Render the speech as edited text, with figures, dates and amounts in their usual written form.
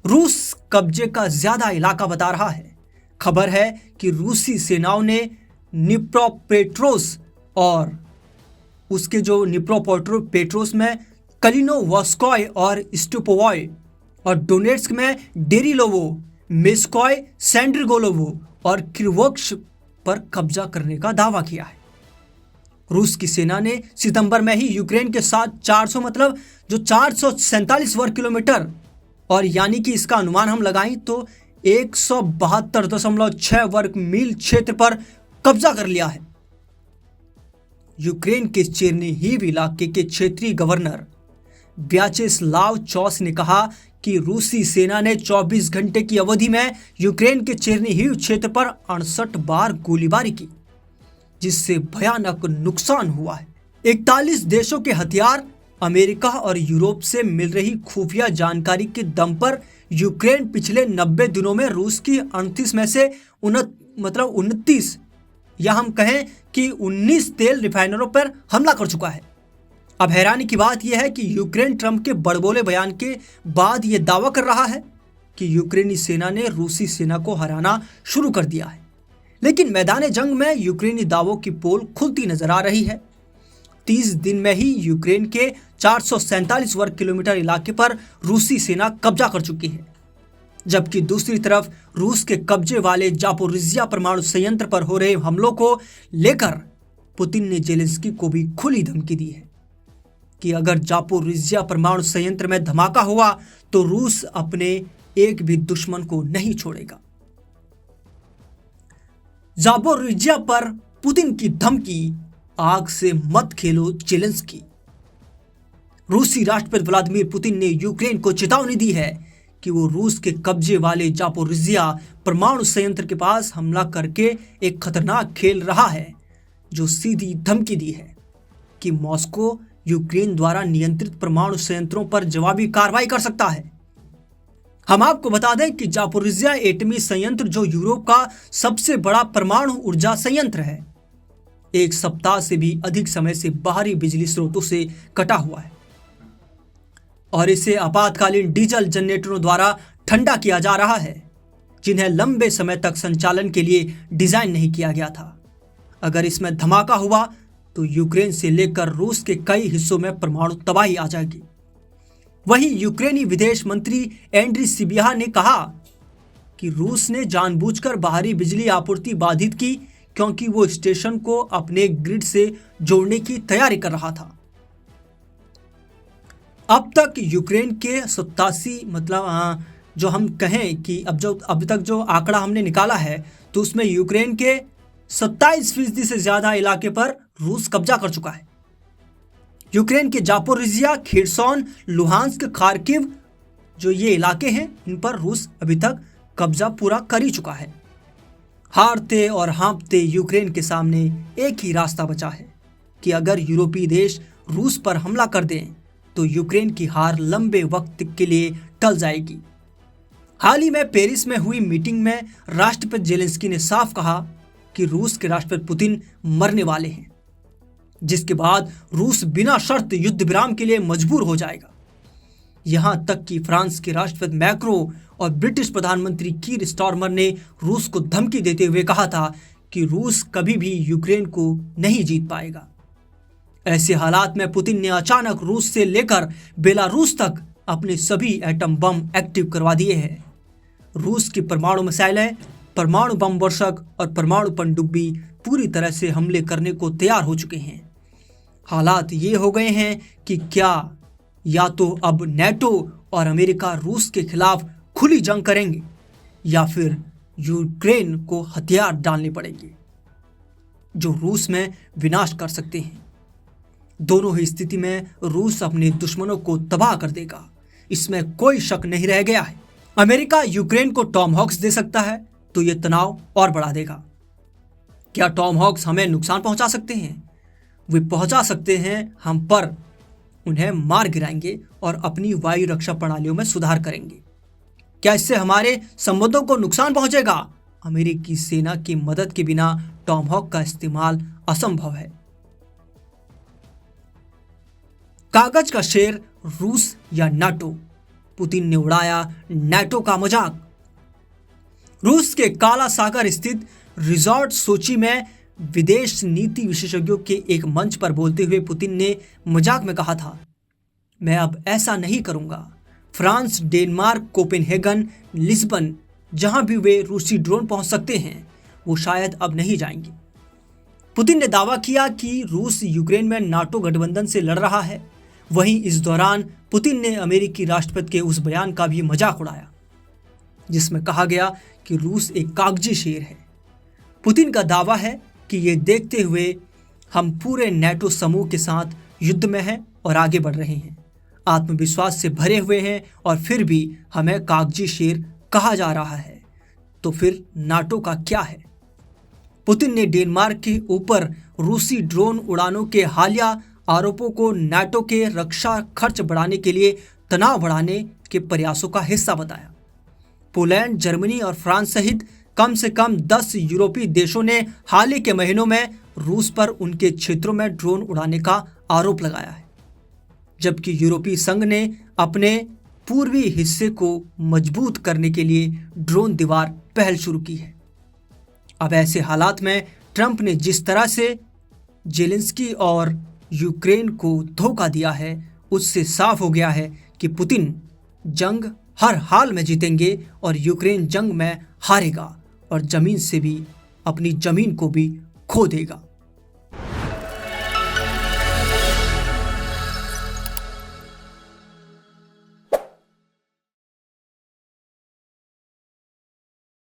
रूस कब्जे का ज्यादा इलाका बता रहा है। खबर है कि रूसी सेनाओं ने निप्रोपेट्रोस और उसके जो निप्रोपेट्रोस में कलिनोवस्कोय और स्टुपोवॉय और डोनेट्स्क में डेरिलोवो, मेस्कोय, सैंड्रिगोलोवो और किर्वोक्स पर कब्जा करने का दावा किया है। रूस की सेना ने सितंबर में ही यूक्रेन के साथ 400 मतलब जो 447 वर्ग किलोमीटर और यानी कि इसका अनुमान हम लगाएं तो 172.6 वर्ग मील क्षेत्र पर कब्जा कर लिया है। यूक्रेन के चेर्निहिव इलाके के क्षेत्रीय गवर्नर व्याचेस्लाव चौस ने कहा कि रूसी सेना ने 24 घंटे की अवधि में यूक्रेन के चेर्निहिव क्षेत्र पर 68 बार गोलीबारी की, जिससे भयानक नुकसान हुआ है। 41 देशों के हथियार, अमेरिका और यूरोप से मिल रही खुफिया जानकारी के दम पर यूक्रेन पिछले 90 दिनों में रूस की 38 में से 29 या हम कहें कि 19 तेल रिफाइनरों पर हमला कर चुका है। अब हैरानी की बात यह है कि यूक्रेन ट्रंप के बड़बोले बयान के बाद यह दावा कर रहा है कि यूक्रेनी सेना ने रूसी सेना को हराना शुरू कर दिया है, लेकिन मैदान जंग में यूक्रेनी दावों की पोल खुलती नजर आ रही है। 30 दिन में ही यूक्रेन के 447 वर्ग किलोमीटर इलाके पर रूसी सेना कब्जा कर चुकी है, जबकि दूसरी तरफ रूस के कब्जे वाले जापोरिजिया परमाणु संयंत्र पर हो रहे हमलों को लेकर पुतिन ने जेलेंस्की को भी खुली धमकी दी है कि अगर जापोरिजिया परमाणु संयंत्र में धमाका हुआ तो रूस अपने एक भी दुश्मन को नहीं छोड़ेगा। जापोरिजिया पर पुतिन की धमकी, आग से मत खेलो जेलेंस्की। रूसी राष्ट्रपति व्लादिमीर पुतिन ने यूक्रेन को चेतावनी दी है कि वो रूस के कब्जे वाले जापोरिजिया परमाणु संयंत्र के पास हमला करके एक खतरनाक खेल रहा है, जो सीधी धमकी दी है कि मॉस्को यूक्रेन द्वारा नियंत्रित परमाणु संयंत्रों पर जवाबी कार्रवाई कर सकता है। हम आपको बता दें कि जापोरिजिया एटमी संयंत्र, जो यूरोप का सबसे बड़ा परमाणु ऊर्जा संयंत्र है, एक सप्ताह से भी अधिक समय से बाहरी बिजली स्रोतों से कटा हुआ है और इसे आपातकालीन डीजल जनरेटरों द्वारा ठंडा किया जा रहा है, जिन्हें लंबे समय तक संचालन के लिए डिजाइन नहीं किया गया था। अगर इसमें धमाका हुआ तो यूक्रेन से लेकर रूस के कई हिस्सों में परमाणु तबाही आ जाएगी। वहीं यूक्रेनी विदेश मंत्री एंड्री सिबिहा ने कहा कि रूस ने जानबूझकर बाहरी बिजली आपूर्ति बाधित की, क्योंकि वो स्टेशन को अपने ग्रिड से जोड़ने की तैयारी कर रहा था। अब तक यूक्रेन के 87 जो हम कहें कि अब तक जो आंकड़ा हमने निकाला है तो उसमें यूक्रेन के 27% से ज्यादा इलाके पर रूस कब्जा कर चुका है। यूक्रेन के जापोरिजिया, खिर्सोन, लुहांस्क, खार्किव जो ये इलाके हैं, इन पर रूस अभी तक कब्जा पूरा कर ही चुका है। हारते और हाँफते यूक्रेन के सामने एक ही रास्ता बचा है कि अगर यूरोपीय देश रूस पर हमला कर दें तो यूक्रेन की हार लंबे वक्त के लिए टल जाएगी। हाल ही में पेरिस में हुई मीटिंग में राष्ट्रपति जेलेंस्की ने साफ कहा कि रूस के राष्ट्रपति पुतिन मरने वाले हैं, जिसके बाद रूस बिना शर्त युद्ध विराम के लिए मजबूर हो जाएगा। यहां तक कि फ्रांस के राष्ट्रपति मैक्रो और ब्रिटिश प्रधानमंत्री कीर स्टारमर ने रूस को धमकी देते हुए कहा था कि रूस कभी भी यूक्रेन को नहीं जीत पाएगा। ऐसे हालात में पुतिन ने अचानक रूस से लेकर बेलारूस तक अपने सभी एटम बम एक्टिव करवा दिए हैं। रूस की परमाणु मिसाइलें, परमाणु बम वर्षक और परमाणु पनडुब्बी पूरी तरह से हमले करने को तैयार हो चुके हैं। हालात ये हो गए हैं कि क्या या तो अब नेटो और अमेरिका रूस के खिलाफ खुली जंग करेंगे या फिर यूक्रेन को हथियार डालने पड़ेंगे जो रूस में विनाश कर सकते हैं। दोनों ही स्थिति में रूस अपने दुश्मनों को तबाह कर देगा, इसमें कोई शक नहीं रह गया है। अमेरिका यूक्रेन को टॉमहॉक्स दे सकता है तो यह तनाव और बढ़ा देगा। क्या टॉमहॉक्स हमें नुकसान पहुंचा सकते हैं? वे पहुंचा सकते हैं हम पर उन्हें मार गिराएंगे और अपनी वायु रक्षा प्रणालियों में सुधार करेंगे। क्या इससे हमारे संबंधों को नुकसान पहुंचेगा? अमेरिकी सेना की मदद के बिना टॉमहॉक का इस्तेमाल असंभव है। कागज का शेर रूस या नाटो, पुतिन ने उड़ाया नाटो का मजाक। रूस के काला सागर स्थित रिजॉर्ट सोची में विदेश नीति विशेषज्ञों के एक मंच पर बोलते हुए पुतिन ने मजाक में कहा था, मैं अब ऐसा नहीं करूंगा। फ्रांस, डेनमार्क, कोपेनहेगन, लिस्बन, जहां भी वे रूसी ड्रोन पहुंच सकते हैं, वो शायद अब नहीं जाएंगे। पुतिन ने दावा किया कि रूस यूक्रेन में नाटो गठबंधन से लड़ रहा है। वहीं इस दौरान पुतिन ने अमेरिकी राष्ट्रपति के उस बयान का भी मजाक उड़ाया जिसमें कहा गया कि रूस एक कागजी शेर है। पुतिन का दावा है कि ये देखते हुए हम पूरे नाटो समूह के साथ युद्ध में हैं और आगे बढ़ रहे हैं, आत्मविश्वास से भरे हुए हैं, और फिर भी हमें कागजी शेर कहा जा रहा है। तो फिर नाटो का क्या है? पुतिन ने डेनमार्क के ऊपर रूसी ड्रोन उड़ानों के हालिया आरोपों को नाटो के रक्षा खर्च बढ़ाने के लिए तनाव बढ़ाने के प्रयासों का हिस्सा बताया। पोलैंड, जर्मनी और फ्रांस सहित कम से कम 10 यूरोपीय देशों ने हाल ही के महीनों में रूस पर उनके क्षेत्रों में ड्रोन उड़ाने का आरोप लगाया है, जबकि यूरोपीय संघ ने अपने पूर्वी हिस्से को मजबूत करने के लिए ड्रोन दीवार पहल शुरू की है। अब ऐसे हालात में ट्रंप ने जिस तरह से जेलेंस्की और यूक्रेन को धोखा दिया है, उससे साफ हो गया है कि पुतिन जंग हर हाल में जीतेंगे और यूक्रेन जंग में हारेगा और जमीन से भी अपनी जमीन को भी खो देगा।